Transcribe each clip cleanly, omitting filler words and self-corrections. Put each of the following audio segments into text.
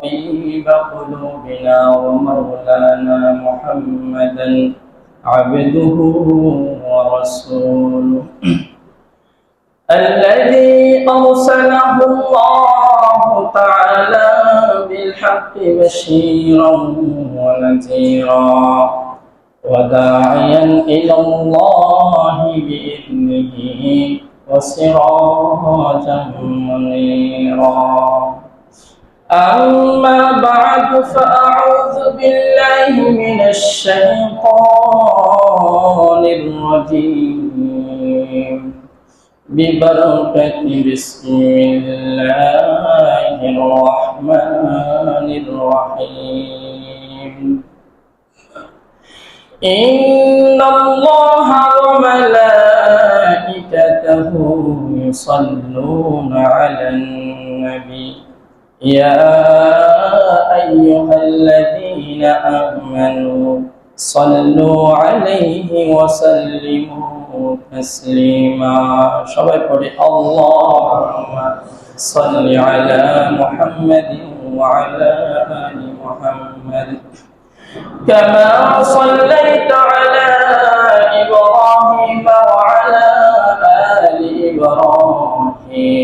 وطبيب قلوبنا ومولانا محمدا عبده ورسوله الذي أرسله الله تعالى بالحق بشيرا ونذيرا وداعيا إلى الله بإذنه وسراجا منيرا أما بعد فأعوذ بالله من الشيطان الرجيم ببركة بسم الله الرحمن الرحيم إن الله وملائكته يصلون على النبي يا أيها الذين آمنوا صلوا عليه وسلموا تسليما اللهم صل على محمد وعلى آل محمد كما صليت على إبراهيم وعلى آل إبراهيم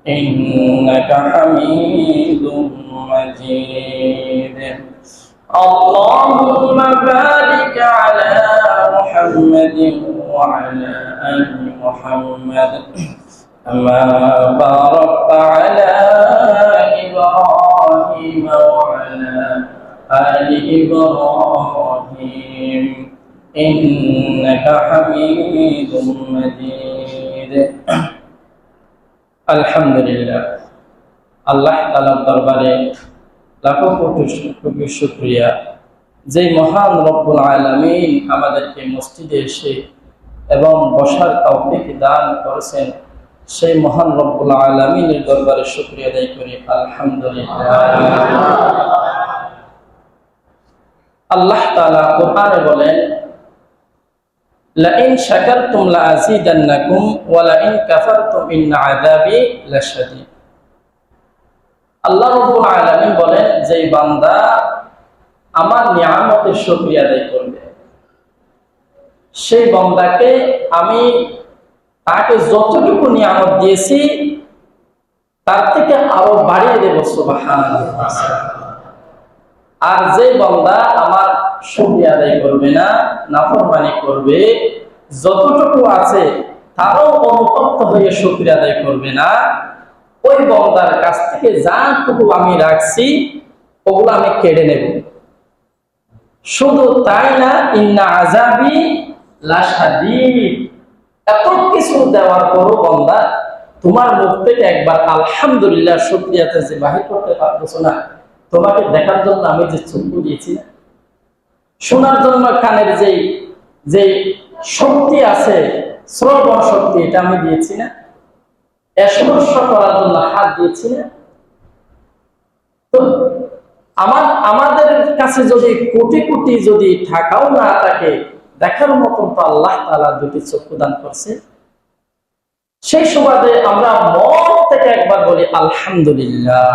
إنك حميد مجيد اللهم بارك على محمد وعلى آل محمد كما باركت على إبراهيم وعلى آل إبراهيم إنك حميد مجيد আলহামদুলিল্লাহ আল্লাহ তাআলার দরবারে লাখো কোটি শুকরিয়া যে মহান রব্বুল আলামিন আমাদেরকে মসজিদে এসে এবং বসার তৌফিক দান করেছেন সেই মহান রব্বুল আলামিনের দরবারে শুকরিয়া আদায় করি আলহামদুলিল্লাহ। আল্লাহ তাআলা কোরআনে বলেন লাইন শাকারতুম লাযিদান্নাকুম ওয়া লাইন কাফারতুম ইন্না আযাবি লাশাদীদ। আল্লাহ রাব্বুল আলামিন বলেন যে বান্দা আমার নিয়ামতের শুকরিয়া আদায় করবে সেই বান্দাকে আমি তাকে যতটুকু নিয়ামত দিয়েছি তার থেকে আরো বাড়িয়ে দেব সুবহানাল্লাহ। আর যে বান্দা আমার শুকরিয়া আদায় করবে না, নাফরমানি করবে, যতটুকু আছে তারও অনুতপ্ত হয়ে শুকরিয়া আদায় করবে না, ওই বান্দার কাছ থেকে যাটুকু আমি রাখছি ওগুলো আমি কেড়ে নেব। শুধু তাই না, ইন্না আযাবি লাশাদীদ, এত কিছু দেওয়ার পরও বান্দা তোমার মুখ থেকে একবার আলহামদুলিল্লাহ শুকরিয়াতে যে বাহির করতে পারছো না, তোমাকে দেখার জন্য আমি যে চক্ষু দিয়েছি না, শোনার জন্য কানের যে শক্তি আছে, শ্রবণ শক্তি, এটা আমি দিয়েছি না, স্পর্শ করার জন্য হাত দিয়েছি না। তো আমাদের কাছে যদি কোটি কোটি যদি টাকাও না থাকে, দেখার মতন তো আল্লাহ তাআলা দুটি চক্ষু দান করছে। সেই সুবাদে আমরা মন থেকে একবার বলি আলহামদুলিল্লাহ।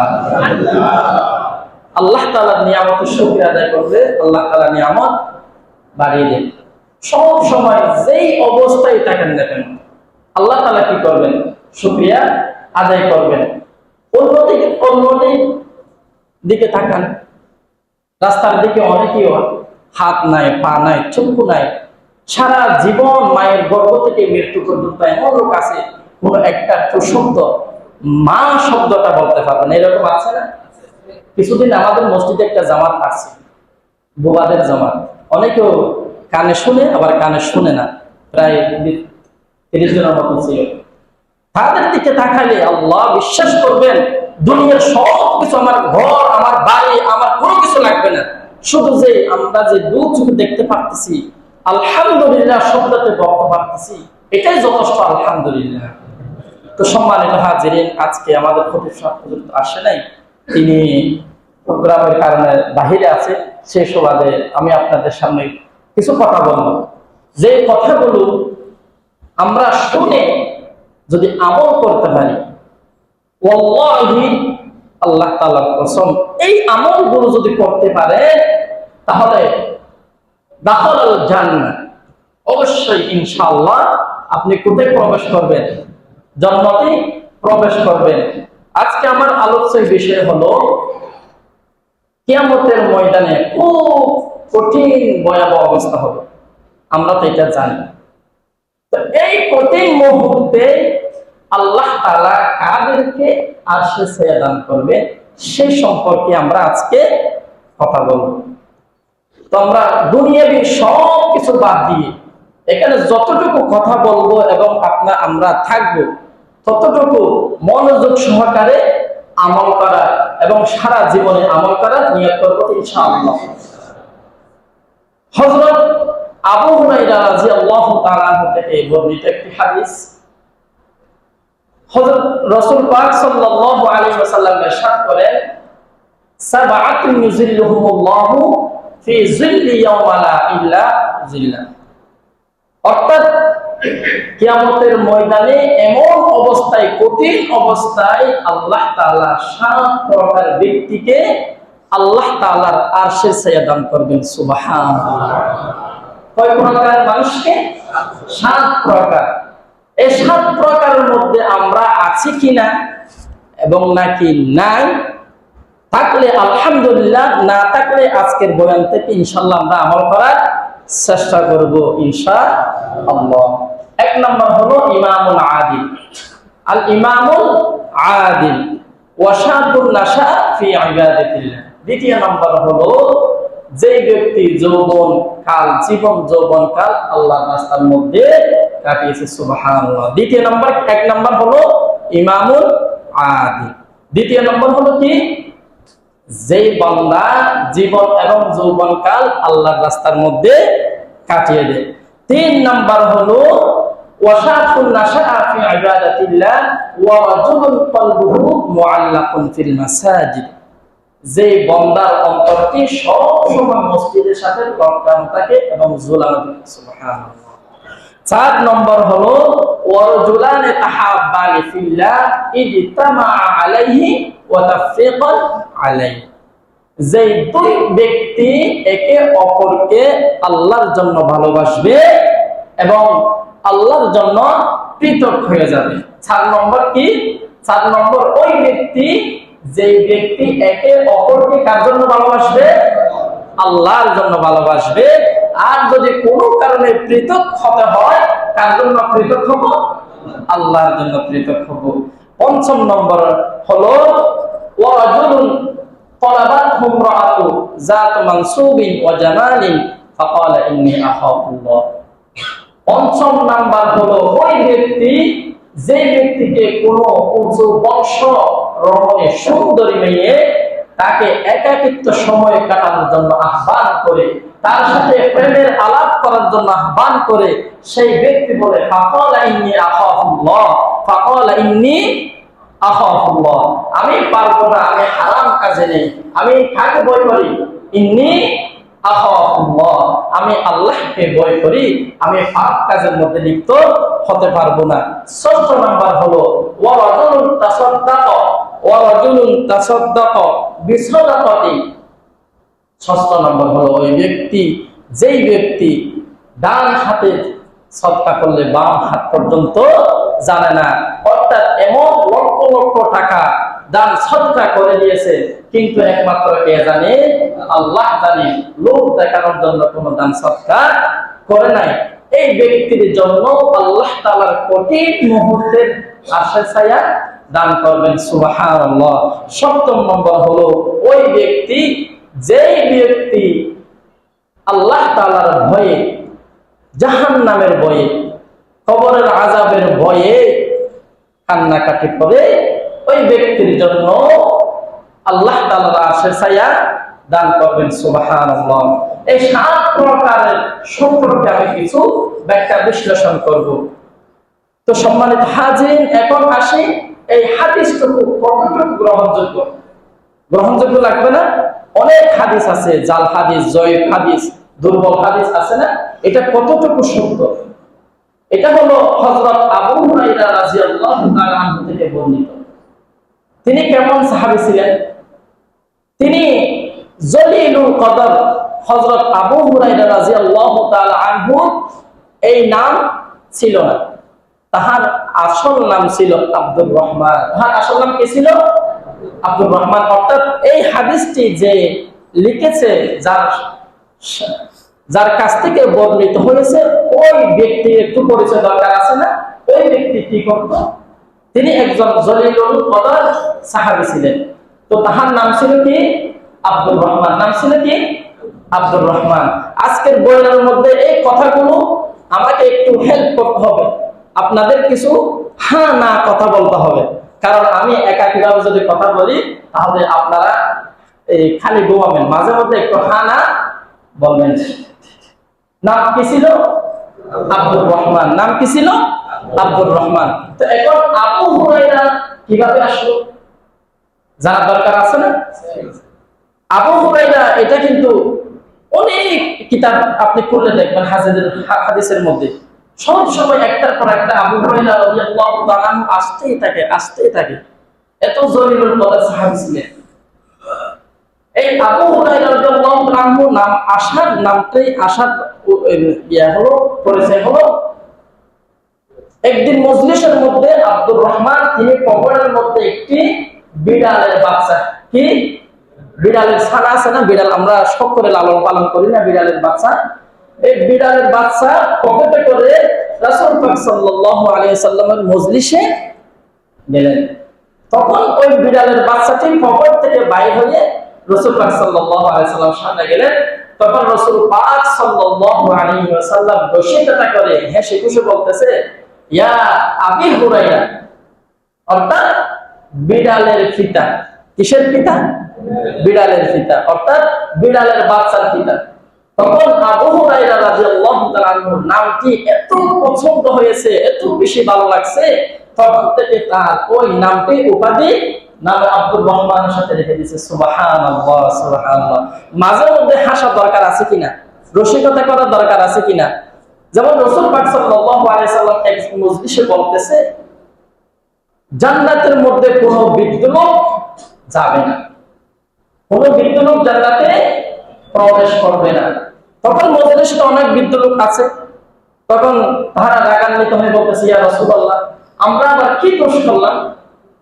আল্লাহ তাআলার নিয়ামতের শুকরিয়া আদায় করবে, আল্লাহ তাআলা নিয়ামত বাড়িয়ে দেন। সব সময় যেই অবস্থায় থাকেন না কেন আল্লাহ তাআলা কি করবেন? শুকরিয়া আদায় করবেন। অন্যদিকে দিকে তাকান, রাস্তার দিকে অনেকেই হাত নাই, পা নাই, চক্ষু নাই, সারা জীবন মায়ের গর্ভ থেকে মৃত্যু পর্যন্ত এমন লোক আছে কোন একটা শব্দ মা শব্দটা বলতে পারবে না, এরকম আছে না? কিছুদিন আমাদের মসজিদে একটা জামাত আছে, বোবাদের জামাত। অনেকেও কানে শুনে আবার কানে শুনে না, প্রায় 30 জনের মতো ছিল। তাদের দিকে তাকালে আল্লাহ বিশ্বাস করবেন দুনিয়ার সব কিছু, আমার ঘর, আমার বাড়ি, আমার কোনো কিছু লাগবে না, শুধু যে আমরা যে দু চোখে দেখতে পারতেছি, আলহামদুলিল্লাহ শব্দতে বলতে পারতেছি, এটাই যথেষ্ট আলহামদুলিল্লাহ। তো সম্মানিত হাজিরিন, আজকে আমাদের খতিব সাহেব পর্যন্ত আসে নাই, তিনি প্রোগ্রামের কারণে বাহিরে আছে। সেই সুবাদে আমি আপনাদের সামনে কিছু কথা বলবো, যে কথাগুলো আমরা শুনে যদি আমল করতে পারি, ওয়াল্লাহি আল্লাহ তাআলার কসম, এই আমলগুলো যদি করতে পারে তাহলে দাখালাল জান্নাহ, অবশ্যই ইনশাআল্লাহ আপনি কোথায় প্রবেশ করবেন? জান্নাতে প্রবেশ করবেন। আজকে আমার আলোচ্য বিষয় হলো কিয়ামতের ময়দানে খুব কঠিন ভয়াবহ অবস্থা হবে। আমরা তো এটা জানি। তো এই কঠিন মুহূর্তে আল্লাহ তাআলা কাদেরকে আরশে ছায়া দান করবে সেই সম্পর্কে আমরা আজকে কথা বলবো। তো আমরা দুনিয়াবি সব কিছু বাদ দিয়ে এখানে যতটুকু কথা বলবো এবং আমরা থাকবো ততটুকু মনোযোগ সহকারে আমল করা এবং সারা জীবনে আমল করার নিয়ত করব ইনশাআল্লাহ। হযরত আবু হুরায়রা রাদিয়াল্লাহু তাআলা থেকে বর্ণিত একটি হাদিস, হযরত রাসূল পাক সাল্লাল্লাহু আলাইহি ওয়াসাল্লাম ইরশাদ করেন, সাবআতুন ইউযিল্লুহুমুল্লাহু ফি যিল্লি ইয়াওমা লা ইল্লা যিল্লাহ। অর্থাৎ কিয়ামতের ময়দানে এমন অবস্থায়, কঠিন অবস্থায় আল্লাহ তাআলা 7 প্রকার ব্যক্তিকে আল্লাহ তাআলার আরশের ছায়া দান করবেন। সুবহানাল্লাহ। কয় প্রকার মানুষকে? 7 প্রকার। এই 7 প্রকারের মধ্যে আমরা আছি কিনা এবং নাকি নাই, থাকলে আলহামদুলিল্লাহ, না থাকলে আজকের বয়ান থেকে ইনশাআল্লাহ আমরা আমল করার চেষ্টা করব ইনশাআল্লাহ। 1 নম্বর হলো ইমামুল আদিল। আল ইমামুল আদিল ওয়া শাবুন নাশা ফি ইবাদাতিল্লাহ। 2 নম্বর হলো যে ব্যক্তি জীবন যৌবন কাল আল্লাহর রাস্তার মধ্যে কাটিয়েছে। সুবহানাল্লাহ। 2 নম্বর, 1 নম্বর হলো ইমামুল আদিল। 2 নম্বর হলো কি? যেই বান্দা জীবন এবং যৌবন কাল আল্লাহর রাস্তার মধ্যে কাটিয়ে দেয়। 3 নাম্বার হলো ওয়াশাফুন নাশাআ ফি ইবাদাতিল্লাহ ওয়া রাজুলুন কলবুহু মুআল্লাকুন ফিল মাসাজিদ। যেই বান্দার অন্তরটি সব সময় মসজিদের সাথে লটকানো থাকে এবং ঝুলানো থাকে। সুবহানাল্লাহ। 4 নম্বর হলো ওয়ারজুলানে তাহাব্বানি ফিল্লাহ ইজতামা আলাইহি ওয়া তাফরিকা আলাইহি। যে 2 ব্যক্তি একে অপরকে আল্লাহর জন্য ভালোবাসবে এবং আল্লাহর জন্য পৃথক হয়ে যাবে। 4 নম্বর কি? 4 নম্বর ওই ব্যক্তি, যে ব্যক্তি একে অপরকে কার জন্য ভালোবাসবে? আল্লাহর জন্য ভালোবাসবে। আর যদি কোনো কারণে পৃথক হতে হয়, কার জন্য পৃথক হব? আল্লাহর জন্য পৃথক হব। 5 নম্বর হলো ওয়ারাজুলুন طلبته امرأة ذات منصب وجمال فقال إني أخاف الله। 5 নাম্বার হলো ওই ব্যক্তি, যে ব্যক্তিকে কোনো উঁচু বংশ রমণী সুন্দরী মেয়ে তাকে একাকিত্ব সময় কাটানোর জন্য আহ্বান করে, তার সাথে প্রেমের আলাপ করার জন্য আহ্বান করে, সেই ব্যক্তি বলে ফাকালা ইন্নী আখাফুল্লাহ, ফাকালা ইন্নী আখাফুল্লাহ, আমি পারবো না, আমি হারাম কাজে নেই, আমি কাকে ভয় করি? ইন্নী আখাফুল্লাহ, আমি আল্লাহকে ভয় করি, আমি পাপ কাজের মধ্যে লিপ্ত হতে পারবো না। 6 নাম্বার হলো ওয়ারাজুলুন তাসাদ্দাকা বিসাদাকাতি। 6 নাম্বার হলো ওই ব্যক্তি, যেই ব্যক্তি ডান হাতে সদকা করলে বাম হাত পর্যন্ত জানে না। অর্থাৎ এমন লক্ষ লক্ষ টাকা দান সদকা করে দিয়েছে, কিন্তু একমাত্র কে জানে? আল্লাহ জানে। লোক দেখানোর জন্য কোনো দান সদকা করে নাই। এই ব্যক্তির জন্য আল্লাহ তাআলার কঠিন মুহূর্তের আশায় ছায়া দান করবেন। সুবহানাল্লাহ। 7 নম্বর হলো ওই ব্যক্তি, যেই ব্যক্তি আল্লাহ তাআলার ভয়ে, জাহান্নামের ভয়ে, কবরের আযাবের ভয়ে কান্নাকাটি করে, ওই ব্যক্তির জন্য আল্লাহ তাআলার আরশের ছায়া দান করবেন। সুবহানাল্লাহ। এই 7 প্রকারের সম্পর্কে আমি কিছু ব্যাখ্যা বিশ্লেষণ করব। তো সম্মানিত হাজির, এখন আসি এই হাদিসটুকু কতটুকু গ্রহণযোগ্য। গ্রহণযোগ্য লাগবে না? অনেক হাদিস আছে, জাল হাদিস, জয়ীফ হাদিস, দুর্বল হাদিস আছে না? এটা কতটুকু সত্য? এটা হলো হযরত আবু হুরায়রা রাদিয়াল্লাহু তাআলা আনহু থেকে বর্ণিত। তিনি কেমন সাহাবী ছিলেন? তিনি জলিলুল কদর হযরত আবু হুরায়রা রাদিয়াল্লাহু তাআলা আনহু এই নাম ছিল না, তাহার আসল নাম ছিল আব্দুর রহমান। তাহার আসল নাম কি ছিল? আব্দুর রহমান। অর্থাৎ এই হাদিসটি যে লিখেছে, যার কাছ থেকে বর্ণিত হয়েছে, ওই ব্যক্তির একটু পরিচয় দরকার আছে না? ওই ব্যক্তি কি করত? তিনি একজন জলিলুল কদর সাহাবী ছিলেন। তো তাহার নাম ছিল কি? আব্দুর রহমান। নাম ছিল কি? আব্দুর রহমান। আজকের বইয়ের মধ্যে এই কথাগুলো আমাকে একটু হেল্প করতে হবে, আপনাদের কিছু হ্যাঁ না কথা বলতে হবে, কারণ আমি একাকিভাবে যদি কথা বলি তাহলে আপনারা এই খালি ঘুমাবেন, মাঝে মধ্যে একটু হ্যাঁ না বলবেন। নাম কি ছিল? আব্দুর রহমান। নাম কি ছিল? আব্দুর রহমান। তো এখন আবু হুরায়রা কিভাবে আসলো জানা দরকার আছে না? আবু হুরায়রা এটা কিন্তু অনেক কিতাব আপনি পড়লে দেখবেন হাদিসের মধ্যে সব সময় একটার পর একটা আবু হুরায়রা রাদিয়াল্লাহু তাআলা আসতেই থাকে। এত জলিলুল কদর সাহাবী ছিলেন। এই আবু হুরায়রা রাদিয়াল্লাহু তাআলা নাম নামটাই হলো, পরিচয় হলো। একদিন মজলিসের মধ্যে আব্দুর রহমান তিনি কবরের মধ্যে একটি বিড়ালের বাচ্চা, কি বিড়ালের ছানা আছে না, বিড়াল আমরা শখ করে লালন পালন করি না, বিড়ালের বাচ্চা, এই বিড়ালের বাচ্চা পকেটে করে রাসূল পাক সাল্লাল্লাহু আলাইহি সাল্লামের মজলিসে গেলেন। তখন ওই বিড়ালের বাচ্চাটি পকেট থেকে বাইর হয়ে রাসূল পাক সাল্লাল্লাহু আলাইহি সাল্লামের সামনে গেলেন। তখন রাসূল পাক সাল্লাল্লাহু আলাইহি ওয়াসাল্লাম রসিকতা করে হেসে খুশি বলতেছে, ইয়া আবি হুরায়রা, অর্থাৎ বিড়ালের পিতা। কিসের পিতা? বিড়ালের পিতা, অর্থাৎ বিড়ালের বাচ্চার পিতা। তখন আবু হুরায়রা রাদিয়াল্লাহু তাআলা আনহুর নামটি এত পছন্দ হয়েছে, এত বেশি ভালো লাগছে, তখন থেকে তার ওই নামটি উপাধি নাম আব্দুর রহমানের সাথে রেখে দিয়েছে। সুবহানাল্লাহ, সুবহানাল্লাহ। মাঝে মধ্যে হাসা দরকার আছে কিনা, রসিকতা করার দরকার আছে কিনা। যেমন রাসূল পাক সাল্লাল্লাহু আলাইহি সাল্লাম এক মজলিসে বলতেছে, জান্নাতের মধ্যে কোনো বৃদ্ধ লোক যাবে না, কোনো বৃদ্ধ লোক জান্নাতে প্রবেশ করবে না। তখন মজলিসে অনেক বৃদ্ধ লোক আছে, তখন তারা রাগান্বিত হয়ে বলতেছে, ইয়া রাসূলুল্লাহ, আমরা আবার কি দোষ করলাম,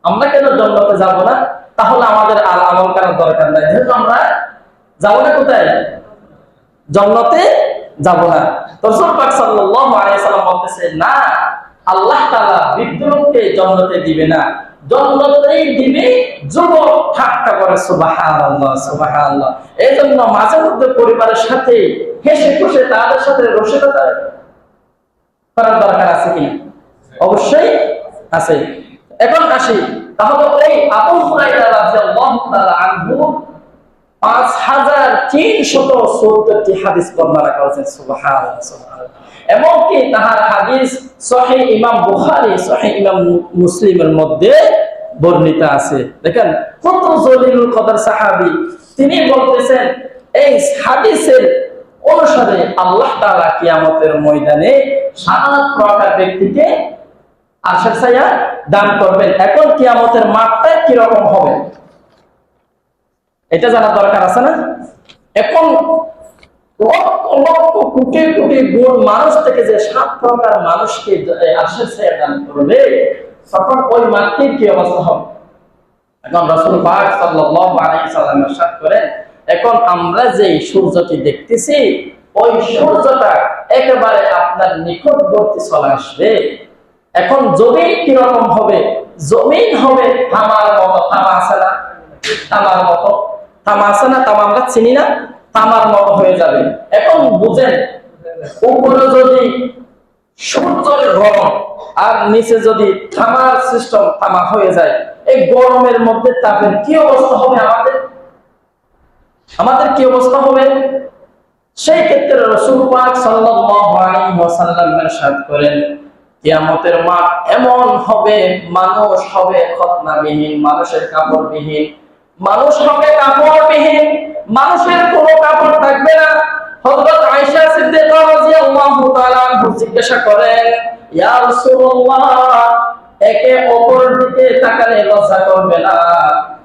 আমরা কেন জান্নাতে যাব না? তাহলে আমাদের আর আমল করার দরকার নাই, যেহেতু আমরা যাব না, কোথায়? জান্নাতে যাব না। রাসূল পাক সাল্লাল্লাহু আলাইহি সাল্লাম বলতেছে, না, আল্লাহ তাআলা বৃদ্ধ লোককে জান্নাতে দিবে না, জান্নাতেই দিবে যুবক। ঠাট্টা করে। সুবহানাল্লাহ, সুবহানাল্লাহ। এইজন্য মাঝে মধ্যে পরিবারের সাথে হেসে খুশি তাদের সাথে রসিকতা করার দরকার আছে কিনা? অবশ্যই আছে। এখন আসি, তাহলে ওই আবু হুরায়রা রাদিয়াল্লাহু তাআলা আনহু 5374টি হাদিস বর্ণনা করেছেন। সুবহানাল্লাহ, সুবহানাল্লাহ। এমনকি তাহার হাদিস সহিহ ইমাম বুখারী, সহিহ ইমাম মুসলিমের মধ্যে বর্ণিত আছে। দেখেন কত জলিলুল কদর সাহাবী। তিনি বলতেছেন এই হাদিসের অনুসারে আল্লাহ তাআলা কিয়ামতের ময়দানে 7 প্রকার ব্যক্তিকে আরশের ছায়া দান করবেন। এখন কিয়ামতের মাঠটা কি রকম হবে এটা জানা দরকার আছে না? এখন লক্ষ লক্ষ কোটি কোটি গুণ মানুষ থেকে যে 7 প্রকার মানুষকে আরশের ছায়া দান করবে, তখন ওই মাঠটির কি অবস্থা হবে? এখন রাসূল পাক সাল্লাল্লাহু আলাইহি সাল্লাম ইরশাদ করেন, এখন আমরা যে সূর্যটি দেখতেছি, ওই সূর্যটা একেবারে আপনার নিকটবর্তী চলে আসবে। এখন জমিন কি রকম হবে? জমিন হবে তামার মতো। তামা আছে না? তামার মতো। তামা আছে না? তামা আমরা চিনি না? তামার মতো হয়ে যাবে। এখন বুঝেন, উপরে যদি সূর্যের গরম আর নিচে যদি তামার সিস্টেম, তামা হয়ে যায়, এই গরমের মধ্যে তাপের কি অবস্থা হবে? আমাদের কি অবস্থা হবে? সেই ক্ষেত্রে রাসূল পাক সাল্লাল্লাহু আলাইহি ওয়াসাল্লাম ইরশাদ করেন, কিয়ামতের মাঠ এমন হবে, মানুষ হবে খতনাবিহীন, মানুষের কাপড়বিহীন, মানুষ হবে কাপড়বিহীন, মানুষের কোনো কাপড় থাকবে না। হযরত আয়েশা সিদ্দিকা রাদিয়াল্লাহু তাআলা আনহা জিজ্ঞাসা করেন, ইয়া রাসূলুল্লাহ, একে অপরের দিকে তাকালে লজ্জা করবে না।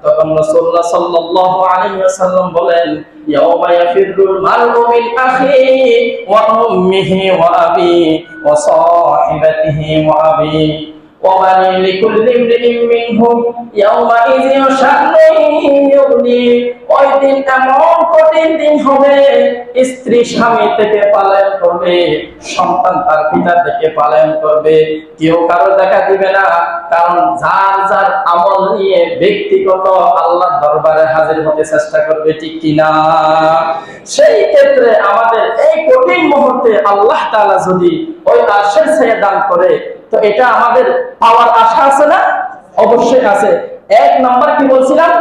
তখন রাসূলুল্লাহ সাল্লাল্লাহু আলাইহি ওয়াসাল্লাম বলেন, ইয়াউমা ইয়াফিরুল মারউ মিন আখিহি ওয়া উম্মিহি ওয়া আবিহি ওয়া সাহিবাতিহি ওয়া আবিহি ওয়া বানি লিকুল্লি ইমরিইন মিনহুম ইয়াউমাইযিন শা'নুন ইউগনি। ওই দিন এমন কঠিন দিন হবে, স্ত্রী স্বামী থেকে পলায়ন করবে, সন্তান তার পিতা থেকে পলায়ন করবে, কেউ কারো দেখা দিবে না, কারণ যার যার আমল নিয়ে ব্যক্তিগত আল্লাহর দরবারে হাজির হতে চেষ্টা করবে, ঠিক কিনা? সেই ক্ষেত্রে আমাদের এই কঠিন মুহূর্তে আল্লাহ তাআলা যদি ওই আরশের ছায়া দান করে, তো এটা আমাদের পাওয়ার আশা আছে না? অবশ্যই আছে। এক নাম্বার কি বলছিলাম,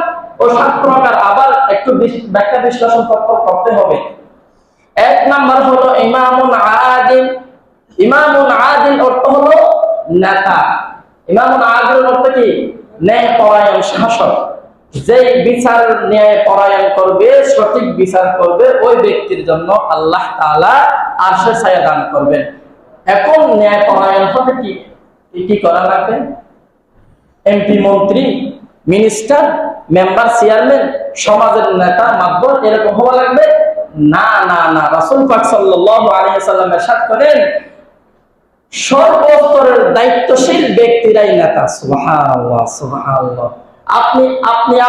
ও 7 প্রকার, আবার একটু ব্যাখ্যা বিশ্লেষণ করতে হবে। এক নাম্বার হলো ইমামুন আদিল। ইমামুন আদিল অর্থ হলো নেতা। ইমামুন আদিল অর্থ কি? ন্যায়পরায়ণ শাসক। যে বিচার ন্যায় পরায়ণ করবে, সঠিক বিচার করবে, ওই ব্যক্তির জন্য আল্লাহ তাআলা আরশের ছায়া দান করবেন। এখন ন্যায় পরায়ণ হতে কি করা লাগবে? এমপি, মন্ত্রী, মিনিস্টার, মেম্বার, চেয়ারম্যান, সমাজের নেতা, মাতবর এরকম হওয়া লাগবে না। না না, রাসূল পাক সাল্লাল্লাহু আলাইহি ওয়াসাল্লাম ইরশাদ করেন, সর্বস্তরের দায়িত্বশীল ব্যক্তিরাই নেতা। সুবহানাল্লাহ, সুবহানাল্লাহ।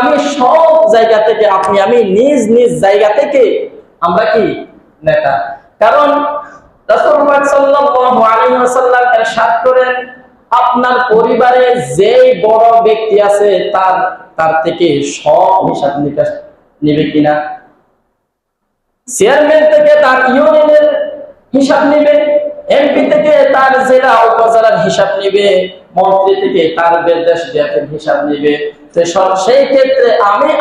আমি সব জায়গা থেকে, আমি নিজ নিজ জায়গা থেকে আমরা কি নেতা। কারণ রাসূল পাক সাল্লাল্লাহু আলাইহি ওয়াসাল্লাম ইরশাদ করেন, আপনার পরিবারে যে বড় ব্যক্তি আছে তার থেকে সব হিসাব নিকাশ নেবে কিনা? চেয়ারম্যান থেকে তার ইউনিয়নের হিসাব নেবে, এমপি থেকে তার জেলা উপজেলার হিসাব নেবে, মন্ত্রী থেকে তার দেশ বিদেশের হিসাব নেবে। তো সেই ক্ষেত্রে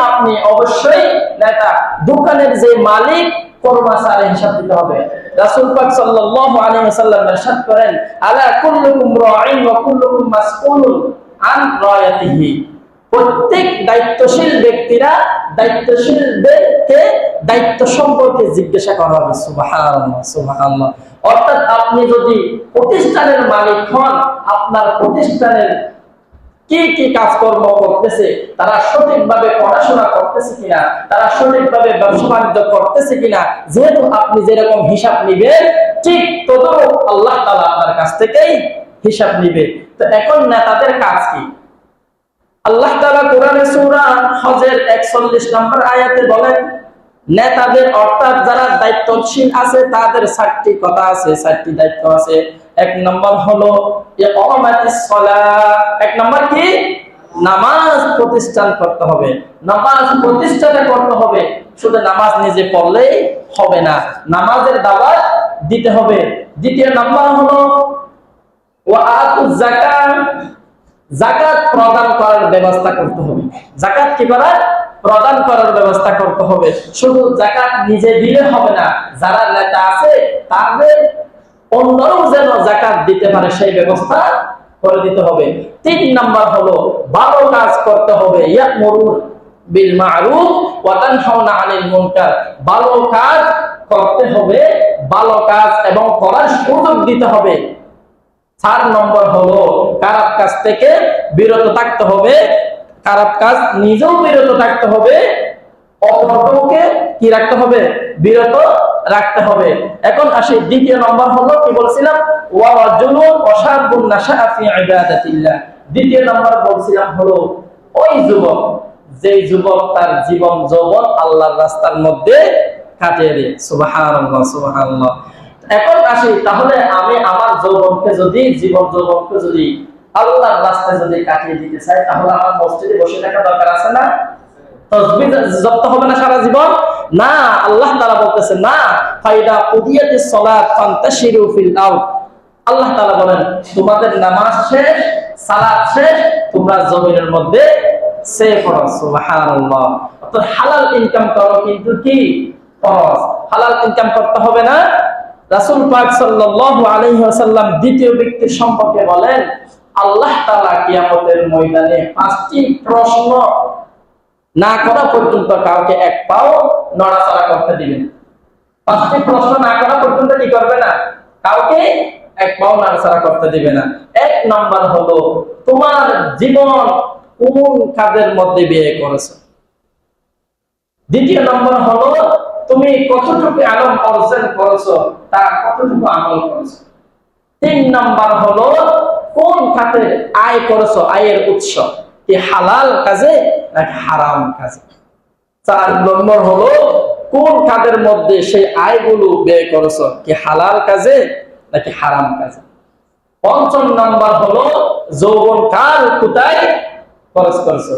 আপনি অবশ্যই নেতা। দোকানের যে মালিক, কর্মচারী হিসাব দিতে হবে। রাসূল পাক সাল্লাল্লাহু আলাইহি ওয়াসাল্লাম ইরশাদ করেন, আলা কুল্লুকুম রাঈন ওয়া কুল্লুকুম মাসউলুন আন রায়াতিহি। প্রত্যেক দায়িত্বশীল ব্যক্তিরা দায়িত্বশীলদেরকে দায়িত্ব সম্পর্কে জিজ্ঞাসা করা হবে। সুবহানাল্লাহ, সুবহানাল্লাহ। অর্থাৎ আপনি যদি প্রতিষ্ঠানের মালিক হন, আপনার প্রতিষ্ঠানের কি কি কাজকর্ম করতেছে, তারা সঠিকভাবে পড়াশোনা করতেছে কিনা, তারা সঠিকভাবে ব্যবসা বাণিজ্য করতেছে কিনা, যেহেতু আপনি যেরকম হিসাব নিবেন, ঠিক ততটুকু আল্লাহ তাআলা আপনার কাছ থেকেই হিসাব নিবে। তো এখন নেতাদের কাজ কি? আল্লাহ তাআলা কোরআনে সূরা হজের 41 নম্বর আয়াতে বলেন, নেতাদের অর্থাৎ যারা দায়িত্বশীল আছে তাদের 4টি কথা আছে, 4টি দায়িত্ব আছে। এক নম্বর হলো ইকামাতিস সালাহ। এক নম্বর কি? নামাজ প্রতিষ্ঠান করতে হবে। নামাজ প্রতিষ্ঠানে করতে হবে। শুধু নামাজ নিজে পড়লেই হবে না, নামাজের দাওয়াত দিতে হবে। দ্বিতীয় নাম্বার হলো ওয়া আতুজ যাকাত। যাকাত প্রদান করার ব্যবস্থা করতে হবে। যাকাত কি করা? প্রদান করার ব্যবস্থা করতে হবে। শুধু যাকাত নিজে দিলে হবে না, যারা নেতা আছে তাদের অন্যরাও যেন যাকাত দিতে পারে সেই ব্যবস্থা করে দিতে হবে। 3 নাম্বার হলো ভালো কাজ করতে হবে। ইয়ামুরু বিল মা'রুফ ওয়া তানহাউনা আনিল মুনকার। ভালো কাজ করতে হবে, ভালো কাজ এবং করার সুযোগ দিতে হবে। 4 নম্বর হলো খারাপ কাজ থেকে বিরত থাকতে হবে। খারাপ কাজ নিজেও বিরত থাকতে হবে, অপরকে কি রাখতে হবে? বিরত রাখতে হবে। এখন আসি দ্বিতীয় নম্বর হলো কি বলছিলাম? ওয়া রাজুলুন ওয়াশাবুন নাশাআ ফি ইবাদাতিল্লাহ। দ্বিতীয় নম্বর বলছিলাম হলো ওই যুবক, যেই যুবক তার জীবন যৌবন আল্লাহর রাস্তার মধ্যে কাটিয়ে দেয়। সুবহানাল্লাহ, সুবহানাল্লাহ। এখন আসি, তাহলে আমি আমার যৌবনকে যদি আল্লাহর রাস্তায় যদি কাটিয়ে দিতে চাই, তাহলে আমার মসজিদে বসে থাকা দরকার আছে না? তাসবিহ জপতে হবে না সারা জীবন? না, আল্লাহ তাআলা বলতেছেন না, ফাইদা কুদিয়াতিস সালাত ফান্তাশিরু ফিল আরদ। আল্লাহ তাআলা বলেন, তোমাদের নামাজ শেষ, সালাত শেষ, তোমরা জমিনের মধ্যে ছেয়ে পড়ো। সুবহানাল্লাহ। তো হালাল ইনকাম করো, কিন্তু কি ফরজ। হালাল ইনকাম করতে হবে না? রাসূল পাক সাল্লাল্লাহু আলাইহি ওয়াসাল্লাম দ্বিতীয় ব্যক্তির সম্পর্কে বলেন, আল্লাহ তাআলা কিয়ামতের ময়দানে 5টি প্রশ্ন না করা পর্যন্ত কাউকে এক পাও নড়াচড়া করতে দিবেন। 5টি প্রশ্ন না করা পর্যন্ত কি করবে না? কাউকে এক পাও নাড়াচাড়া করতে দিবে না। এক নাম্বার হলো তোমার জীবন কোন কাজের মধ্যে ব্যয় করেছো। দ্বিতীয় নম্বর হলো তুমি কতটুকু আলম অর্জন করেছো, তা কতটুকু আমল করেছো। তিন নাম্বার হলো কোন খাতে আয় করেছো, আয়ের উৎস কি হালাল কাজে নাকি হারাম কাজে। চার নম্বর হলো কোন কাজের মধ্যে সেই আয়গুলো ব্যয় করেছো, কি হালাল কাজে নাকি হারাম কাজে। পঞ্চম নাম্বার হলো যৌবন কাল কোথায় খরচ করেছো।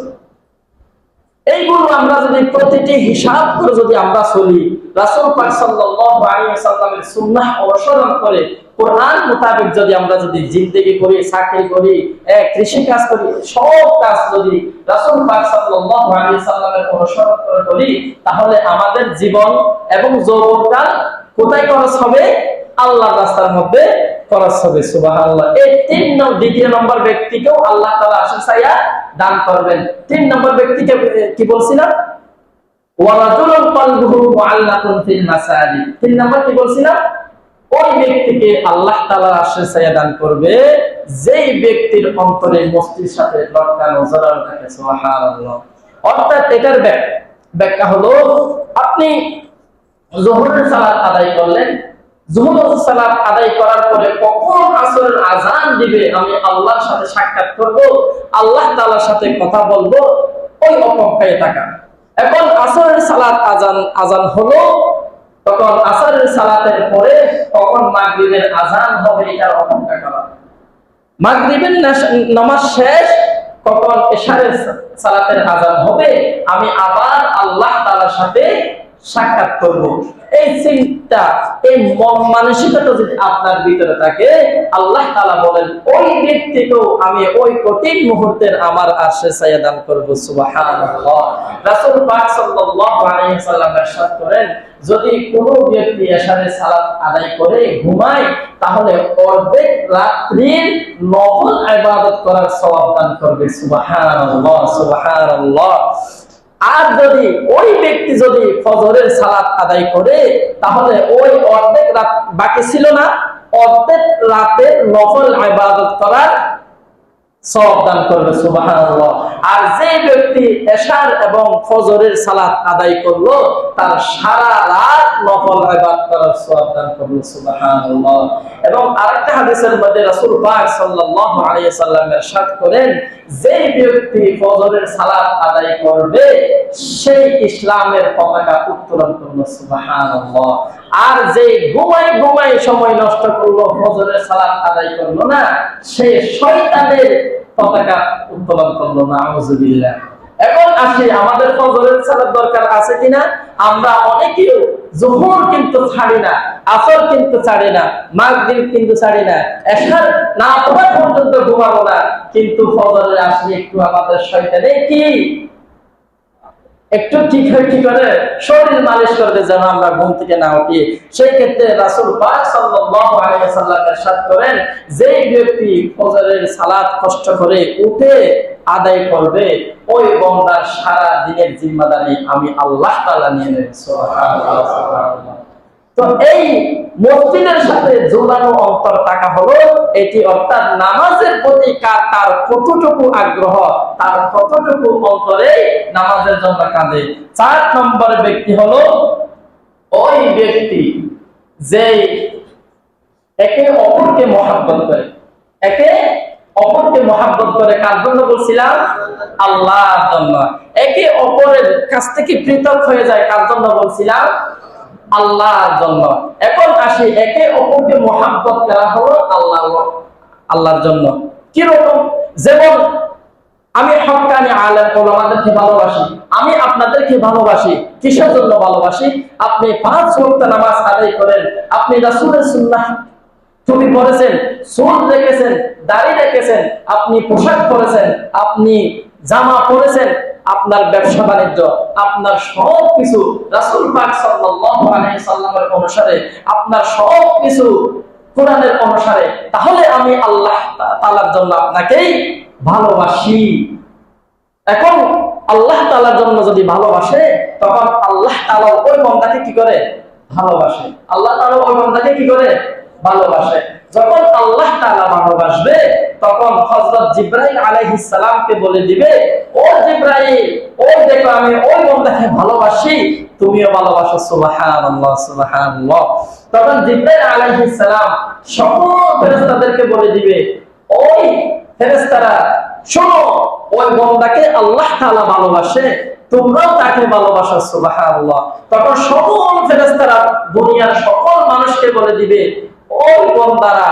এইগুলো আমরা যদি প্রতিটি হিসাব করে যদি আমরা চলি, রাসূল পাক সাল্লাল্লাহু আলাইহি ওয়াসাল্লামের সুন্নাহ অনুসরণ করে কোরআন মোতাবেক যদি আমরা যদি জিন্দেগি করি, চাকরি করি, কৃষি কাজ করি, সব কাজ যদি রাসূল পাক সাল্লাল্লাহু আলাইহি ওয়াসাল্লামের অনুসরণ করে করি, তাহলে আমাদের জীবন এবং যৌবনকাল কোথায় খরচ হবে? আল্লাহর রাস্তার মধ্যে খরচ হবে। সুবহানাল্লাহ। এই দ্বিতীয় নম্বর ব্যক্তিকেও আল্লাহ তাআলা আশীষ চাইয়া দান করবেন। তিন নম্বর ব্যক্তিকে কি বলছিলাম? ওয়ারাজুলুন কলবুহু মুআল্লাকুন ফিল মাসাজিদ। তিন নম্বর কি বলছিলাম? ওই ব্যক্তিকে আল্লাহ তাআলা আশীষ চাইয়া দান করবে যেই ব্যক্তির অন্তরে মস্তিষ্কের সাথে লটকানো জড়ানো থাকে। সুবহানাল্লাহ। অর্থাৎ এটার ব্যাখ্যা হলো আপনি যোহরের সালাত আদায় করলেন, যোহরের সালাত আদায় করার পরে কখন আসরের আযান দিবে আমি আল্লাহর সাথে সাক্ষাৎ করব, আল্লাহ তাআলার সাথে কথা বলবো, ওই অপেক্ষায় থাকা। এখন আসরের সালাত আযান হলো, তখন আসরের সালাতের পরে কখন মাগরিবের আযান হবে এটার অপেক্ষা করা। মাগরিবের নামাজ শেষ, কখন ইশারের সালাতের আযান হবে আমি আবার আল্লাহ তাআলার সাথে সাক্ষাৎ করব। এই চিন্তা, এই মন মানসিকতা যদি আপনার ভিতরে থাকে, আল্লাহ তাআলা বলেন ওই ব্যক্তিকেও আমি ওই কঠিন মুহূর্তের আমার আরশে ছায়া দান করব। সুবহানাল্লাহ। রাসূল পাক সাল্লাল্লাহু আলাইহি ওয়াসাল্লাম ইরশাদ করেন যদি কোনো ব্যক্তি ইশারের সালাত আদায় করে ঘুমায়, তাহলে অর্ধেক রাত্রির নফল ইবাদত করার সওয়াব দান করবে। সুবহানাল্লাহ, সুবহানাল্লাহ। আর যদি ওই ব্যক্তি যদি ফজরের সালাত আদায় করে, তাহলে ওই অর্ধেক রাত বাকি ছিল না, অর্ধেক রাতের নফল ইবাদত করার সওয়াব দান করবে। সুবহানাল্লাহ। আর যে ব্যক্তি এশার এবং ফজরের সালাত আদায় করলো, তার সারা রাত নফল ইবাদত করার সওয়াব দান করবে। সুবহানাল্লাহ। এবং আরেকটা হাদিসের মধ্যে রাসূল পাক সাল্লাল্লাহু আলাইহি ওয়াসাল্লাম ইরশাদ করেন যে ব্যক্তি ফজরের সালাত আদায় করবে সেই ইসলামের পতাকা উত্তোলন করলো। সুবহানাল্লাহ। আর যে ঘুমায় সময় নষ্ট করলো, ফজরের সালাত আদায় করলো না, সে শয়তানের পতাকা উত্তোলন করলো। নাউযুবিল্লাহ। এখন আসি আমাদের ফজরের সালাত দরকার আছে কিনা। আমরা অনেকেই যোহর কিন্তু ছাড়ি না, আসর কিন্তু ছাড়ি না, মাগরিব কিন্তু ছাড়ি না, এশার না পড়া পর্যন্ত ঘুমাবো না, কিন্তু ফজরে আসলে একটু আমাদের শয়তানে কি একটু ঠিক করে শরীর মালিশ করবে যেন আমরা ঘুম থেকে না উঠি। সেই ক্ষেত্রে রাসূল পাক সাল্লাল্লাহু আলাইহি ওয়াসাল্লাম ইরশাদ করেন যে ব্যক্তি ফজরের সালাত কষ্ট করে উঠে আদায় করবে, ওই বান্দার সারা দিনের জিম্মাদারি আমি আল্লাহ তাআলা নিয়ে নেব। সুবহানাল্লাহ, সুবহানাল্লাহ। তো এই মসজিদের সাথে জোড়ানো অন্তর টাকা হলো এটি, অর্থাৎ নামাজের প্রতি তার কতটুকু আগ্রহ, তার কতটুকু অন্তরে নামাজের জন্য কাঁদে। 4 নম্বর ব্যক্তি হলো ওই ব্যক্তি যে একে অপরকে মহব্বত করে, একে অপরকে মহব্বত করে। কার জন্য বলছিলাম? আল্লাহর জন্য। একে অপরের কাছ থেকে পৃথক হয়ে যায়, কার জন্য বলছিলাম? আল্লাহর জন্য। এখন আসি একে অপরকে মহব্বত করা হলো আল্লাহর জন্য। কি রকম? যেমন আমি হক্কানি আলেম ওলামাদেরকে ভালোবাসি, আমি আপনাদেরকে ভালোবাসি। কিসের জন্য ভালোবাসি? আপনি 5 ওয়াক্ত নামাজ আদায় করেন, আপনি রাসূলের সুন্নাহ টুপি পরেছেন, চুল রেখেছেন, দাড়ি রেখেছেন, আপনি পোশাক পরেছেন, আপনি জামা পরেছেন, আপনার ব্যবসা বাণিজ্য, আপনার সবকিছু রাসূল পাক সাল্লাল্লাহু আলাইহি সাল্লামের অনুসারে, আপনার সবকিছু কোরআনের অনুসারে, তাহলে আমি আল্লাহ তাআলার জন্য আপনাকেই ভালোবাসি। এখন আল্লাহ তাআলার জন্য যদি ভালোবাসে, তখন আল্লাহ তাআলা ওই বান্দাকে কি করে? ভালোবাসে। আল্লাহ তাআলা ওই বান্দাকে কি করে? ভালোবাসে। যখন আল্লাহ তাআলা ভালোবাসবে তখন হযরত জিবরাইল আলাইহিস সালামকে বলে দিবে, ও জিবরাইল, ওই দেখো আমি ওই বান্দাকে ভালোবাসি, তুমিও ভালোবাসো। সুবহানাল্লাহ সুবহানাল্লাহ। তখন জিবরাইল আলাইহিস সালাম সকল ফেরেশতাদেরকে বলে দিবে, ওই ফেরেশতারা শোনো, ওই বান্দাকে আল্লাহ তাআলা ভালোবাসে, তোমরাও তাকে ভালোবাসো। সুবহানাল্লাহ। তখন সকল ফেরেশতারা দুনিয়ার সকল মানুষকে বলে দিবে, ওই বান্দারা,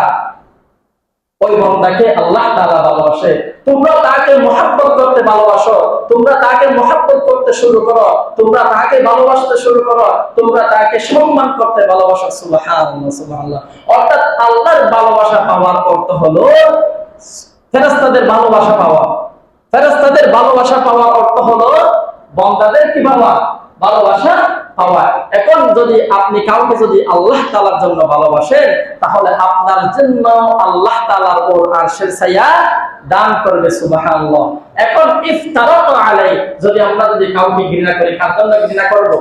ওই বান্দাকে আল্লাহ তাআলা ভালোবাসে, তোমরা তাকে মহব্বত করতে ভালোবাসো, তোমরা তাকে মহব্বত করতে শুরু করো, তোমরা তাকে ভালোবাসতে শুরু করো, তোমরা তাকে সম্মান করতে ভালোবাসো। সুবহানাল্লাহ সুবহানাল্লাহ। অর্থাৎ আল্লাহর ভালোবাসা পাওয়ার অর্থ হলো ফেরেশতাদের ভালোবাসা পাওয়া। ফেরেশতাদের ভালোবাসা পাওয়ার অর্থ হলো বান্দাদের কি পাওয়া? ভালোবাসা পাওয়া। এখন যদি আপনি কাউকে যদি আল্লাহ তাআলার জন্য ভালোবাসেন, তাহলে আপনার জন্য আল্লাহ তাআলার ওর আরশের ছায়া দান করবে। সুবহানাল্লাহ। এখন ইফতারাতু আলাই, যদি আমরা যদি কাউকে ঘৃণা করি, কার জন্য ঘৃণা করব?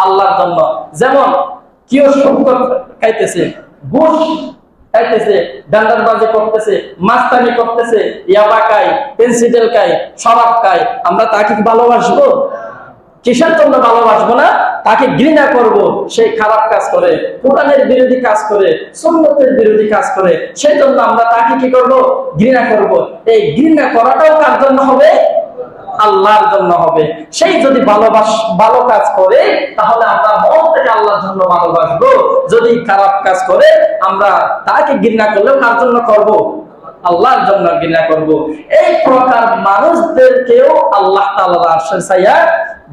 আল্লাহর জন্য। যেমন কেউ সুদ খাইতেছে, ঘুষ খাইতেছে, ডান্ডারবাজি করতেছে, মাস্তানি করতেছে, ইয়াবা খায়, পেন্সিডেল খায়, শরাব খায়, আমরা তাকে ভালোবাসবো? কিসের জন্য ভালোবাসবো না? তাকে ঘৃণা করব, সেই খারাপ কাজ করে, কোরআনের বিরোধী কাজ করে, সুন্নতের বিরোধী কাজ করে, সেই জন্য আমরা তাকে কি করব? ঘৃণা করব। এই ঘৃণা করাটাও কার জন্য হবে? আল্লাহর জন্য হবে। সেই যদি ভালো কাজ করে, তাহলে আমরা মন থেকে আল্লাহর জন্য ভালোবাসবো। যদি খারাপ কাজ করে, আমরা তাকে ঘৃণা করলেও কার জন্য করব? আল্লাহর জন্য ঘৃণা করব। এই প্রকার মানুষদেরকেও আল্লাহ তাআলা আরশের ছায়া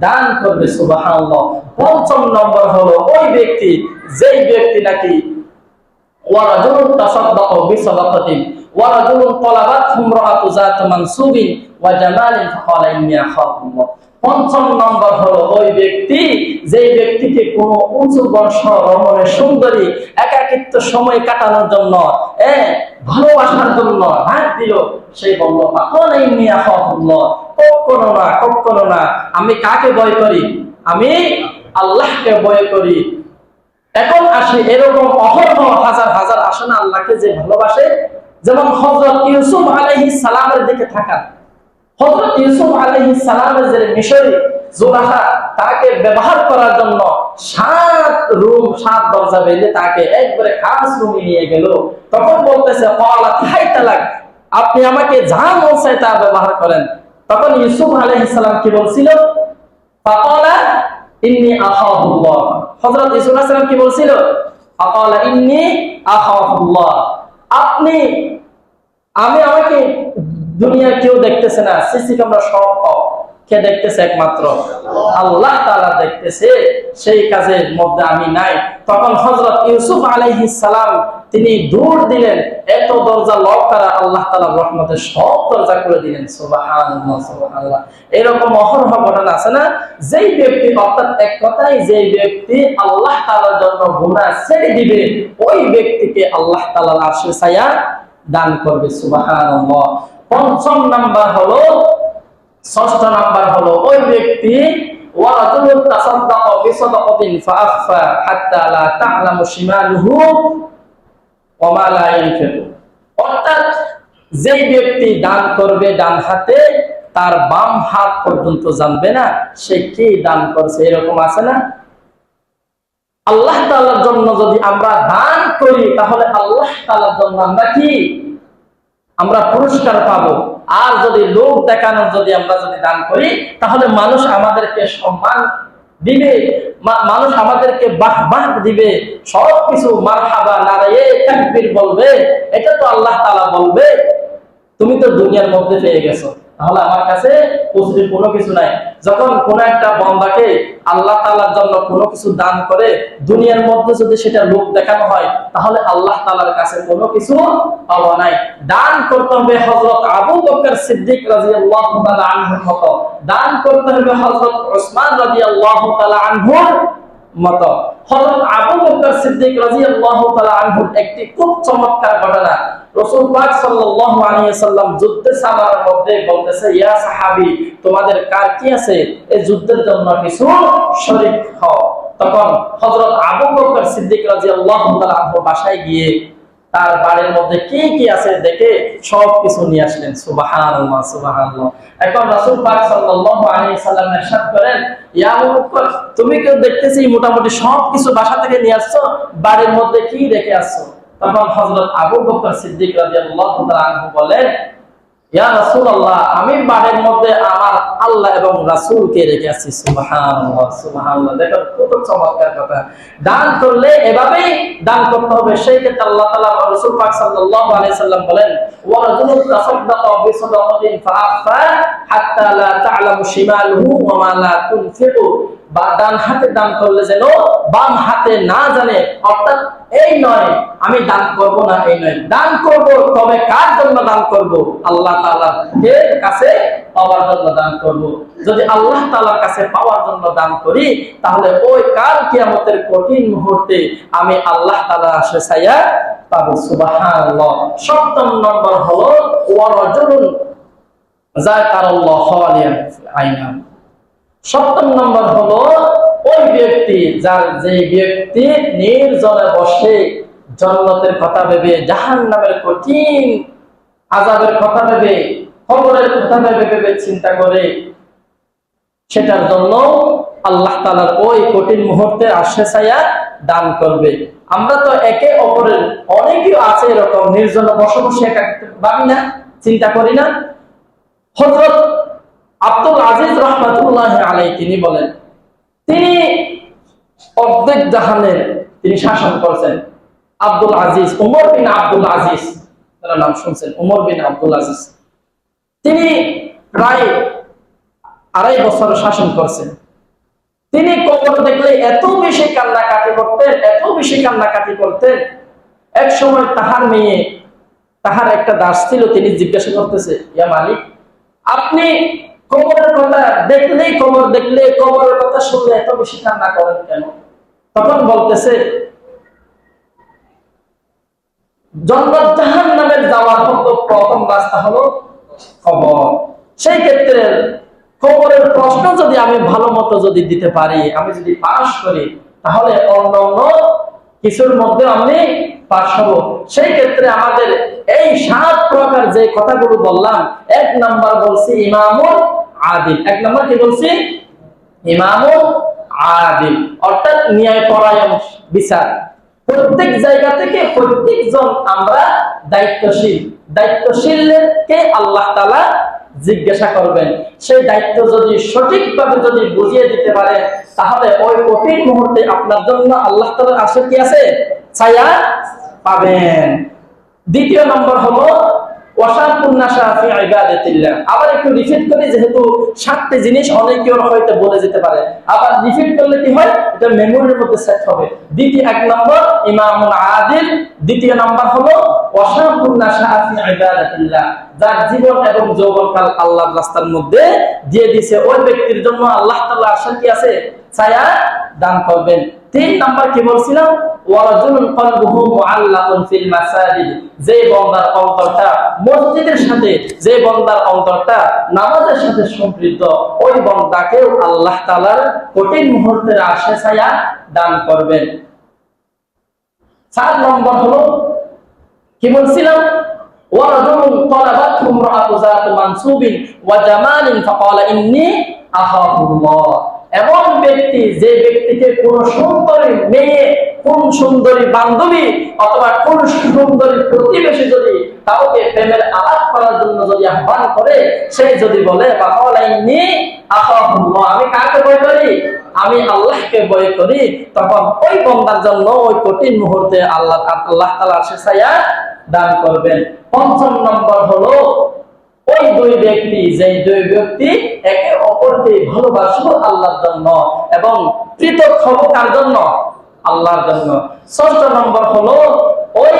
দান করবে। সুবহানাল্লাহ। পঞ্চম নম্বর হলো ওই ব্যক্তি, যেই ব্যক্তি নাকি ওয়ারাজুলুন তাসাদ্দাকা বিসাদাকাতিন ওয়ারাজুলুন তালাবাতহু ইমরাআতু যাতু মানসুবিন ওয়া জামালিন ফাকালা ইন্নী আখাফুল্লাহ। পঞ্চম নম্বর হলো ওই ব্যক্তি, যেই ব্যক্তিকে কোনো উঁচু বংশ রমণের সুন্দরী একাকিত্ব সময় কাটানোর জন্য ভালোবাসার জন্য ডাক দিল, সেই বলল ফাকালা ইন্নী আখাফুল্লাহ, কখনো না, কখনো না, আমি কাকে ভয় করি? আমি আল্লাহকে ভয় করি। এখন আসি, এরকম অহরহ হাজার হাজার আসে না আল্লাহকে যে ভালোবাসে? যেমন হযরত ইউসুফ আলাইহিস সালামের দিকে তাকান। হযরত ইউসুফ আলাইহিস সালামের যে মিশরী জুলাইখা তাকে ব্যবহার করার জন্য 7 রুম 7 দরজা বেঁধে তাকে একবারে খাস রুমে নিয়ে গেল। তখন বলতেছে ক্বালাত হাইতা লাক, আপনি আমাকে যা মন চায় তা ব্যবহার করেন। তখন ইউসুফ আলাইহিস সালাম কি বলছিল? ফাকালা ইন্নী আখাফুল্লাহ। হযরত ইউসুফ আলাইহিস সালাম কি বলছিল? ফাকালা ইন্নী আখাফুল্লাহ। আমাকে দুনিয়ার কেউ দেখতেছে না, সিসি ক্যামেরা সব কে দেখতেছে? একমাত্র আল্লাহ তাআলা দেখতেছে। সেই কাজের মধ্যে আমি নাই। তখন হযরত ইউসুফ আলাইহিস সালাম তিনি দৌড় দিলেন, এত দরজা লক করা, আল্লাহ তাআলার রহমতে সব দরজা করে দিলেন। সুবহানাল্লাহ সুবহানাল্লাহ। এরকম অহরহ ঘটনা আছে না? যেই ব্যক্তি, অর্থাৎ এক কথায় যেই ব্যক্তি আল্লাহ তাআলার জন্য গুনাহ ছেড়ে দিবে, ওই ব্যক্তিকে আল্লাহ তাআলার আরশের ছায়া দান করবে। সুবহানাল্লাহ। পঞ্চম নাম্বার হলো, ষষ্ঠ নাম্বার হলো ওই ব্যক্তি ওয়ারাজুলুন তাসাদ্দাকা বিসাদাকাতিন ফাআখফা হাত্তা লা তা'লামু শিমালুহু ওয়া মা লা ইয়ানফিকু। অর্থাৎ যেই ব্যক্তি দান করবে ডান হাতে, তার বাম হাত পর্যন্ত জানবে না সে কি দান করছে। এরকম আছে না? আল্লাহ তাআলার জন্য যদি আমরা দান করি, তাহলে আল্লাহ তাআলার জন্য আমরা পুরস্কার পাবো। আর যদি লোক দেখানোর যদি আমরা যদি দান করি, তাহলে মানুষ আমাদেরকে সম্মান দিবে, মানুষ আমাদেরকে বাহবাহ দিবে, সবকিছু মারহাবা নারায়ে তাকবীর বলবে। এটা তো আল্লাহ তাআলা বলবে তুমি তো দুনিয়ার মধ্যে পেয়ে গেছো, তাহলে আমার কাছে পজিটিভ কোনো কিছু নাই। যখন কোন একটা বান্দাকে আল্লাহ তাআলার জন্য কোনো কিছু দান করে, দুনিয়ার মধ্যে যদি সেটা লোক দেখানো হয়, তাহলে আল্লাহ তাআলার কাছে কোনো কিছু পাওয়া নাই। দান করতে হবে হযরত আবু বকর সিদ্দিক রাদিয়াল্লাহু তাআলা আনহুর মতো, দান করতে হবে হযরত উসমান রাদিয়াল্লাহু তাআলা আনহুর মতো। হযরত আবু বকর সিদ্দিক রাদিয়াল্লাহু তাআলা আনহুর একটি খুব চমৎকার ঘটনা। রাসূল পাক সাল্লাল্লাহু আলাইহি ওয়াসাল্লাম যুদ্ধের সামার মধ্যে বলতেছে, ইয়া সাহাবী, তোমাদের কার কি আছে? এই যুদ্ধের জন্য কিছু শরীক হও। তখন হযরত আবু বকর সিদ্দিক রাদিয়াল্লাহু তাআলা আনহু বাসায় গিয়ে তার বাড়ির মধ্যে কি কি আছে দেখে সবকিছু নিয়ে আসলেন। সুবহানাল্লাহ সুবহানাল্লাহ। এখন রাসূল পাক সাল্লাল্লাহু আলাইহি সাল্লাম ইরশাদ করেন, ইয়া আবু বকর, তুমি কেউ দেখতেছি মোটামুটি সবকিছু বাসা থেকে নিয়ে আসছো, বাড়ির মধ্যে কি রেখে আসছো? তখন হযরত আবু বকর সিদ্দিক রাদিয়াল্লাহু তাআলা আনহু বলেন, ইয়া রাসূলুল্লাহ, আমি বাড়ির মধ্যে আমার আল্লাহ এবং রাসূলকে রেখে আসছি। সুবহানাল্লাহ সুবহানাল্লাহ। দেখো কত চমৎকার কথা। দান করলে এভাবেই দান করতে হবে। সেই ক্ষেত্রে আল্লাহ তাআলা রাসূল পাক সাল্লাল্লাহু আলাইহি সাল্লাম বলেন, ওয়া রাজুলুন তাসাদদাকা বিসাদাকাতিন ফাআফা হাত্তা লা তা'লামু শিমালুহু ওয়া মা লা তুনফিকু। বা ডান হাতে দান করলে যেন বাম হাতে না জানে, অর্থাৎ এই নয় আমি দান করব না, এই নয়, দান করব, তবে কার জন্য দান করব? আল্লাহ তাআলার কাছে পাওয়ার জন্য দান করব। যদি আল্লাহ তাআলার কাছে পাওয়ার জন্য দান করি, তাহলে ওই কাল কিয়ামতের কঠিন মুহূর্তে আমি আল্লাহ তাআলার আশায় পাবো। সুবহানাল্লাহ। সপ্তম নম্বর হলো ওয়া রাজুলুন যাকারাল্লাহ খালিয়ান আইনা। সপ্তম নম্বর হলো ওই ব্যক্তি যে ব্যক্তি নির্জনে বসে জান্নাতের কথা ভেবে, জাহান্নামের কঠিন আযাবের কথা ভেবে, কবরের কথা ভেবে চিন্তা করে, সেটার জন্য আল্লাহ তাআলার ওই কঠিন মুহূর্তে আশ্রয় দান করবে। আমরা তো একে অপরের অনেকেই আছে এরকম নির্জনে বসে বসে একাকিত্ব ভাবি না, চিন্তা করি না। হযরত আব্দুল আজিজ রাহমাতুল্লাহি আলাইহি তিনি বলেন, তিনি অর্ধেক জাহানের তিনি শাসন করেছেন। আব্দুল আজিজ, উমর বিন আব্দুল আজিজ, তার নাম শুনছেন, উমর বিন আব্দুল আজিজ। তিনি প্রায় 2.5 বছর শাসন করছেন। তিনি কবর দেখলে এত বেশি কান্নাকাটি করতেন, এত বেশি কান্নাকাটি করতেন। এক সময় তাহার মেয়ে, তাহার একটা দাস ছিল, তিনি জিজ্ঞাসা করতেছে, ইয়া মালিক, আপনি কবরের কথা দেখলেই, কবর দেখলে, কবরের কথা শুনলে এত বেশি কান্না করেন কেন? তখন বলতেছে, জান্নাত জাহান্নামের যাওয়ার মতো প্রথম রাস্তা হলো কবর। সেই ক্ষেত্রে কবরের প্রশ্ন যদি আমি ভালো মতো যদি দিতে পারি, আমি যদি পাস করি, তাহলে অন্য কিছুর মধ্যে আমি পাস হব। সেই ক্ষেত্রে আমাদের এই 7 প্রকার যে কথাগুলো বললাম, 1 নাম্বার বলছি ইমামুল আদিল। 1 নাম্বার কি বলছি? ইমামুল আদিল, অর্থাৎ ন্যায়পরায়ণ বিচার। প্রত্যেক জায়গা থেকে প্রত্যেকজন আমরা দায়িত্বশীল। দায়িত্বশীলকে আল্লাহ তাআলা জিজ্ঞাসা করবেন। সেই দায়িত্ব যদি সঠিকভাবে যদি বুঝিয়ে দিতে পারে, তাহলে ওই কঠিন মুহূর্তে আপনার জন্য আল্লাহ তাআলার আশীর্বাদ কি আছে? ছায়া পাবেন। দ্বিতীয় নম্বর হলো ওয়াশাকুন নাশা ফি ইবাদাতিল্লাহ। আবার একটু রিপিট করি, যেহেতু 7টি জিনিস অনেকের হয়তো বলে যেতে পারে, আবার রিপিট করলে কি হয়, এটা মেমোরির মধ্যে সেট হবে। 1 নম্বর ইমামুল আদিল, 2 নম্বর হলো ওয়াশাকুন নাশা ফি ইবাদাতিল্লাহ। যার জীবন এবং যৌবনকাল আল্লাহর রাস্তার মধ্যে দিয়ে দিয়েছে, ওই ব্যক্তির জন্য আল্লাহ তাআলা আশীর্বাদ কি আছে? ছায়া দান করবেন। 3 নাম্বার কি বলছিলাম? ওয়ারাজুলুন কলবুহু মুআল্লাকুন ফিল মাসাজিদ। যে বান্দার অন্তরটা মসজিদের সাথে, যে বান্দার অন্তরটা নামাজের সাথে সম্পৃক্ত, ওই বান্দাকেও আল্লাহ তাআলার কঠিন মুহূর্তের আশা ছায়া দান করবেন। 4 নম্বর হলো কি বলছিলাম? ওয়ারাজুলুন তালাবাতহু ইমরাআতু যাতু মানসুবিন ওয়া জামালিন ফাকালা ইন্নী আখাফুল্লাহ। এমন ব্যক্তি, যে ব্যক্তিকে কোন সুন্দরী মেয়ে, কোন সুন্দরী বান্ধবী অথবা কোন সুন্দরী প্রতিবেশী যদি কাউকে প্রেমের আলাপ করার জন্য যদি আহ্বান করে, সে যদি বলে আমি কাকে ভয় করি? আমি আল্লাহকে ভয় করি, তখন ওই বান্দার জন্য ওই কঠিন মুহূর্তে আল্লাহ তাআলা ছায়া দান করবেন। 5 নম্বর হলো ওই 2 ব্যক্তি, যে 2 ব্যক্তি একে অপরকে ভালোবাসলো আল্লাহর জন্য এবং পৃথক হবো কার জন্য? আল্লাহর জন্য। 6 নম্বর হলো ওই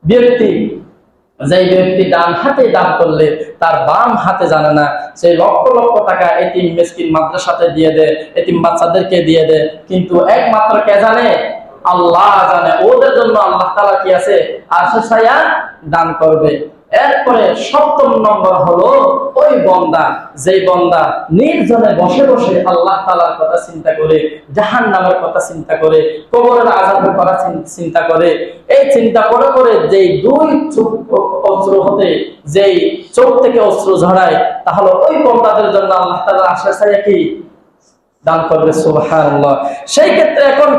ব্যক্তি, যে ব্যক্তি ডান হাতে দান করলে তার বাম হাতে জানে না, সে লক্ষ লক্ষ টাকা এতিম মিসকিন মাদ্রাসাতে দিয়ে দেয়, এতিম বাচ্চাদেরকে দিয়ে দেয়, কিন্তু একমাত্র কে জানে? আল্লাহ জানে। ওদের জন্য আল্লাহ তাআলা কি আছে? আরশের ছায়া দান করবে। এরপরে সপ্তম নম্বর হলো ওই বান্দা, যেই বান্দা নির্জনে বসে বসে আল্লাহ তাআলার কথা চিন্তা করে, জাহান্নামের কথা চিন্তা করে, কবরের আযাবের কথা চিন্তা করে। এই চিন্তা করে করে যেই দুই চোখ অশ্রু হতে, যেই চোখ থেকে অশ্রু ঝরায়, তাহলে ওই বান্দাদের জন্য আল্লাহ তাআলা আশা ছায়া কি দান করবে। সুবহানাল্লাহ। সেই ক্ষেত্রে এখন